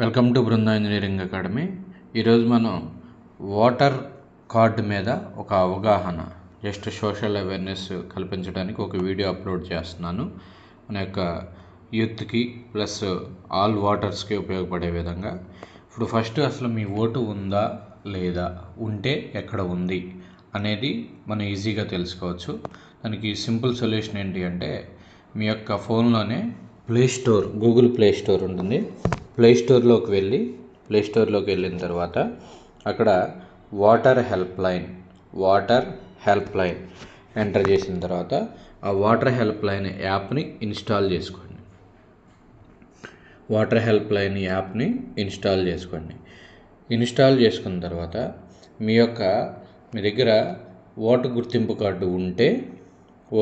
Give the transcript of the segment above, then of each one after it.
Welcome to Brinda engineering academy. ఈరోజు మనం voter card మీద ఒక అవగాహన, జస్ట్ సోషల్ అవేర్నెస్ కల్పించడానికి ఒక వీడియో అప్లోడ్ చేస్తున్నాను. మన యొక్క యూత్కి ప్లస్ ఆల్ ఓటర్స్కి ఉపయోగపడే విధంగా. ఇప్పుడు ఫస్ట్ అసలు మీ ఓటు ఉందా లేదా, ఉంటే ఎక్కడ ఉంది అనేది మనం ఈజీగా తెలుసుకోవచ్చు. దానికి సింపుల్ సొల్యూషన్ ఏంటి అంటే, మీ యొక్క ఫోన్లోనే గూగుల్ ప్లే స్టోర్ ఉంటుంది. ప్లే స్టోర్లోకి వెళ్ళిన తర్వాత అక్కడ వాటర్ హెల్ప్ లైన్ ఎంటర్ చేసిన తర్వాత ఆ వాటర్ హెల్ప్ లైన్ యాప్ని ఇన్స్టాల్ చేసుకోండి. ఇన్స్టాల్ చేసుకున్న తర్వాత మీ దగ్గర ఓటు గుర్తింపు కార్డు ఉంటే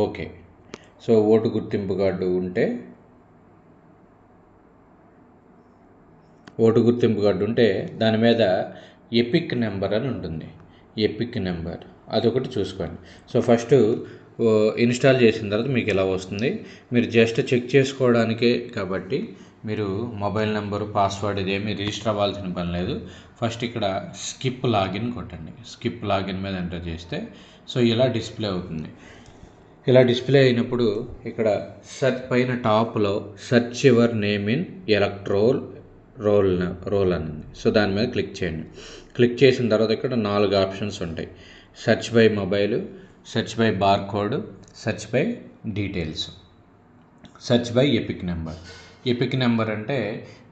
ఓకే. సో ఓటు గుర్తింపు కార్డు ఉంటే దాని మీద ఎపిక్ నెంబర్ అని ఉంటుంది. అదొకటి చూసుకోండి. సో ఫస్ట్ ఇన్స్టాల్ చేసిన తర్వాత మీకు ఇలా వస్తుంది. మీరు జస్ట్ చెక్ చేసుకోవడానికే కాబట్టి మీరు మొబైల్ నెంబరు, పాస్వర్డ్ ఇదేమీ రిజిస్టర్ అవ్వాల్సిన పని లేదు. ఫస్ట్ ఇక్కడ స్కిప్ లాగిన్ కొట్టండి. స్కిప్ లాగిన్ మీద ఎంటర్ చేస్తే సో ఇలా డిస్ప్లే అవుతుంది. ఇలా డిస్ప్లే అయినప్పుడు ఇక్కడ పైన టాప్లో search your name in electoral role అని ఉంది. సో దాని మీద క్లిక్ చేయండి. క్లిక్ చేసిన తర్వాత ఇక్కడ 4 ఆప్షన్స్ ఉంటాయి. Search by mobile, search by barcode, search by details, search by epic number అంటే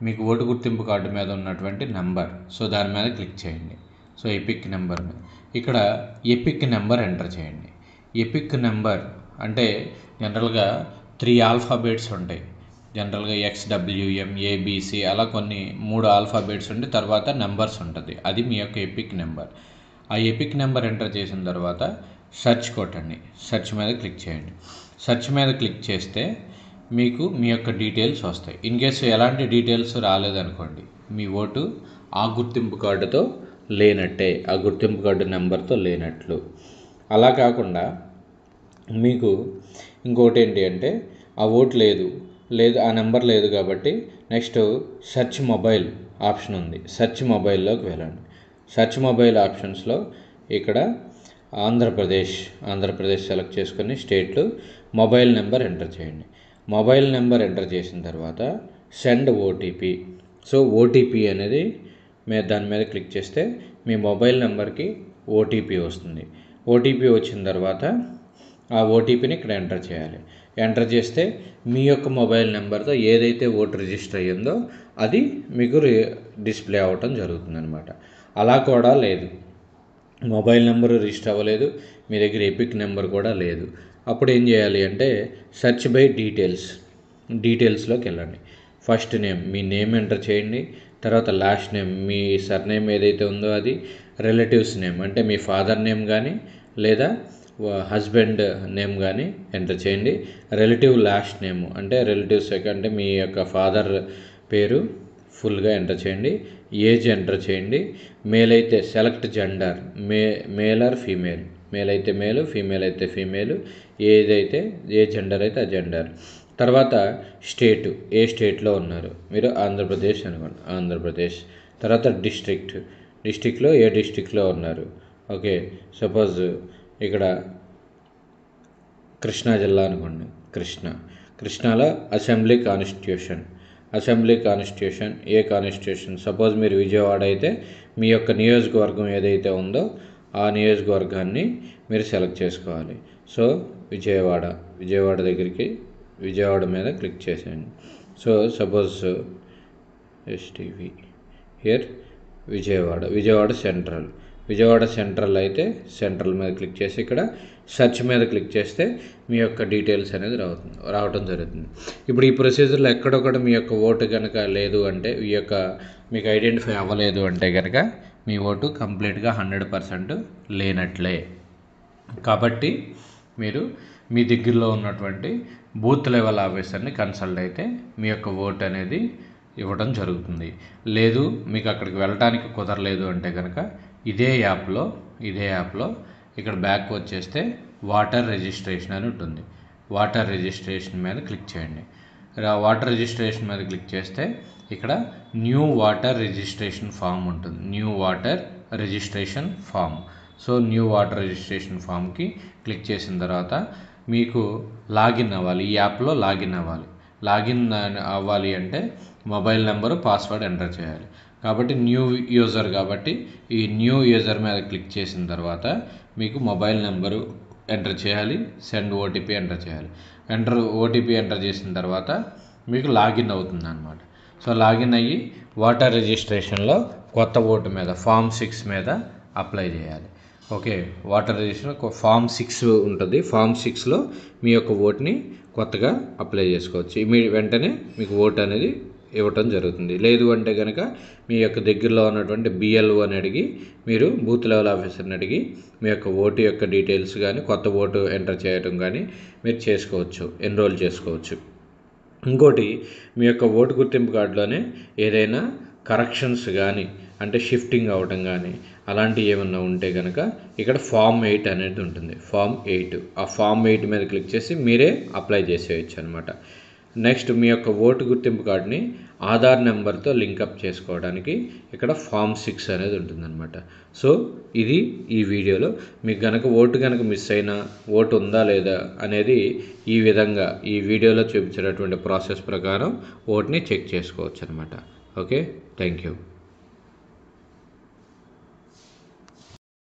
మీకు ఓటు గుర్తింపు కార్డు మీద ఉన్నటువంటి నెంబర్. సో దాని మీద క్లిక్ చేయండి. సో ఎపిక్ నెంబర్ మీద ఇక్కడ ఎపిక్ నెంబర్ ఎంటర్ చేయండి. ఎపిక్ నెంబర్ అంటే జనరల్గా 3 ఆల్ఫాబెట్స్ ఉంటాయి. జనరల్గా XWM ABC అలా కొన్ని 3 ఆల్ఫాబెట్స్ ఉండి తర్వాత నెంబర్స్ ఉంటుంది. అది మీ యొక్క ఎపిక్ నెంబర్. ఆ ఎపిక్ నెంబర్ ఎంటర్ చేసిన తర్వాత సెర్చ్ కొట్టండి. సెర్చ్ మీద క్లిక్ చేయండి. సెర్చ్ మీద క్లిక్ చేస్తే మీకు మీ యొక్క డీటెయిల్స్ వస్తాయి. ఇన్ కేసు ఎలాంటి డీటెయిల్స్ రాలేదనుకోండి, మీ ఓటు ఆ గుర్తింపు కార్డుతో లేనట్టే, ఆ గుర్తింపు కార్డు నెంబర్తో లేనట్లు. అలా కాకుండా మీకు ఇంకోటి ఏంటి అంటే, ఆ ఓటు లేదు, ఆ నెంబర్ లేదు కాబట్టి నెక్స్ట్ సెర్చ్ మొబైల్ ఆప్షన్ ఉంది. సెర్చ్ మొబైల్లోకి వెళ్ళండి. సెర్చ్ మొబైల్ ఆప్షన్స్లో ఇక్కడ ఆంధ్రప్రదేశ్ సెలెక్ట్ చేసుకొని స్టేట్లు మొబైల్ నెంబర్ ఎంటర్ చేయండి. మొబైల్ నెంబర్ ఎంటర్ చేసిన తర్వాత సెండ్ ఓటీపీ. సో ఓటీపీ అనేది దాని మీద క్లిక్ చేస్తే మీ మొబైల్ నెంబర్కి ఓటీపీ వస్తుంది. ఓటీపీ వచ్చిన తర్వాత ఆ ఓటీపీని ఇక్కడ ఎంటర్ చేయాలి. ఎంటర్ చేస్తే మీ యొక్క మొబైల్ నెంబర్తో ఏదైతే ఓటు రిజిస్టర్ అయ్యిందో అది మీకు డిస్ప్లే అవ్వటం జరుగుతుంది అనమాట. అలా కూడా లేదు, మొబైల్ నెంబరు రిజిస్టర్ అవ్వలేదు, మీ దగ్గర ఎపిక్ నెంబర్ కూడా లేదు. అప్పుడు ఏం చేయాలి అంటే సెర్చ్ బై డీటెయిల్స్లోకి వెళ్ళండి. ఫస్ట్ నేమ్, మీ నేమ్ ఎంటర్ చేయండి. తర్వాత లాస్ట్ నేమ్, మీ సర్నేమ్ ఏదైతే ఉందో అది. రిలేటివ్స్ నేమ్ అంటే మీ ఫాదర్ నేమ్ కానీ లేదా హస్బెండ్ నేమ్ కానీ ఎంటర్ చేయండి. రిలేటివ్ లాస్ట్ నేమ్ అంటే రిలేటివ్స్ అంటే మీ యొక్క ఫాదర్ పేరు ఫుల్గా ఎంటర్ చేయండి. ఏజ్ ఎంటర్ చేయండి. మేల్ అయితే select gender, male or female. Male అయితే మేలు, ఫీమేల్ అయితే ఫీమేలు. ఏ జెండర్ అయితే ఆ జెండర్. తర్వాత స్టేటు, ఏ స్టేట్లో ఉన్నారు మీరు. ఆంధ్రప్రదేశ్ అనుకోండి, ఆంధ్రప్రదేశ్. తర్వాత డిస్ట్రిక్ట్లో ఏ డిస్ట్రిక్ట్లో ఉన్నారు. ఓకే, సపోజ్ ఇక్కడ కృష్ణా జిల్లా అనుకోండి, కృష్ణాలో అసెంబ్లీ కాన్స్టిట్యూషన్, ఏ కాన్స్టిట్యూషన్. సపోజ్ మీరు విజయవాడ అయితే మీ యొక్క నియోజకవర్గం ఏదైతే ఉందో ఆ నియోజకవర్గాన్ని మీరు సెలెక్ట్ చేసుకోవాలి. సో విజయవాడ దగ్గరికి విజయవాడ మీద క్లిక్ చేసేయండి. So suppose STV here Vijayawada central అయితే సెంట్రల్ మీద క్లిక్ చేసి ఇక్కడ సెర్చ్ మీద క్లిక్ చేస్తే మీ యొక్క డీటెయిల్స్ అనేది రావటం జరుగుతుంది. ఇప్పుడు ఈ ప్రొసీజర్లో ఎక్కడొక్కడ మీ యొక్క ఓటు కనుక లేదు అంటే, మీకు ఐడెంటిఫై అవ్వలేదు అంటే కనుక మీ ఓటు కంప్లీట్గా 100% లేనట్లే. కాబట్టి మీరు మీ దగ్గరలో ఉన్నటువంటి బూత్ లెవెల్ ఆఫీసర్ని కన్సల్ట్ అయితే మీ యొక్క ఓటు అనేది ఇవ్వడం జరుగుతుంది. లేదు మీకు అక్కడికి వెళ్ళటానికి కుదరలేదు అంటే కనుక ఇదే యాప్లో ఇక్కడ బ్యాక్ వచ్చేస్తే వాటర్ రిజిస్ట్రేషన్ అని ఉంటుంది. వాటర్ రిజిస్ట్రేషన్ మీద క్లిక్ చేయండి. వాటర్ రిజిస్ట్రేషన్ మీద క్లిక్ చేస్తే ఇక్కడ న్యూ వాటర్ రిజిస్ట్రేషన్ ఫామ్ ఉంటుంది. New water registration form. So new water registration ఫామ్కి క్లిక్ చేసిన తర్వాత మీకు లాగిన్ అవ్వాలి. ఈ యాప్లో లాగిన్ అవ్వాలి. లాగిన్ అవ్వాలి అంటే మొబైల్ నెంబరు, పాస్వర్డ్ ఎంటర్ చేయాలి. కాబట్టి న్యూ యూజర్ కాబట్టి ఈ న్యూ యూజర్ మీద క్లిక్ చేసిన తర్వాత మీకు మొబైల్ నెంబరు ఎంటర్ చేయాలి, సెండ్ ఓటీపీ ఎంటర్ చేయాలి. ఓటీపీ ఎంటర్ చేసిన తర్వాత మీకు లాగిన్ అవుతుంది అన్నమాట. సో లాగిన్ అయ్యి వాటర్ రిజిస్ట్రేషన్లో కొత్త ఓటు మీద ఫామ్ 6 మీద అప్లై చేయాలి. ఓకే, వాటర్ రిజిస్ట్రేషన్ ఫామ్ 6 ఉంటుంది. ఫామ్ 6లో మీ యొక్క ఓటుని కొత్తగా అప్లై చేసుకోవచ్చు. వెంటనే మీకు ఓటు అనేది ఇవ్వటం జరుగుతుంది. లేదు అంటే కనుక మీ యొక్క దగ్గరలో ఉన్నటువంటి బిఎల్ఓ అని అడిగి, మీరు బూత్ లెవెల్ ఆఫీసర్ని అడిగి మీ యొక్క ఓటు యొక్క డీటెయిల్స్ కానీ కొత్త ఓటు ఎంటర్ చేయడం కానీ మీరు చేసుకోవచ్చు, ఎన్రోల్ చేసుకోవచ్చు. ఇంకోటి, మీ యొక్క ఓటు గుర్తింపు కార్డులోనే ఏదైనా కరెక్షన్స్ కానీ అంటే షిఫ్టింగ్ అవ్వటం కానీ అలాంటివి ఏమన్నా ఉంటే కనుక ఇక్కడ ఫామ్ 8 అనేది ఉంటుంది. ఫామ్ 8, ఆ ఫామ్ 8 మీద క్లిక్ చేసి మీరే అప్లై చేసేయచ్చు అనమాట. నెక్స్ట్, మీ యొక్క ఓటు గుర్తింపు కార్డుని ఆధార్ నెంబర్తో లింకప్ చేసుకోవడానికి ఇక్కడ ఫామ్ 6 అనేది ఉంటుందన్నమాట. సో ఇది ఈ వీడియోలో మీకు ఓటు మిస్ అయినా ఓటు ఉందా లేదా అనేది ఈ విధంగా ఈ వీడియోలో చూపించినటువంటి ప్రాసెస్ ప్రకారం ఓటుని చెక్ చేసుకోవచ్చు అనమాట. Okay, thank you.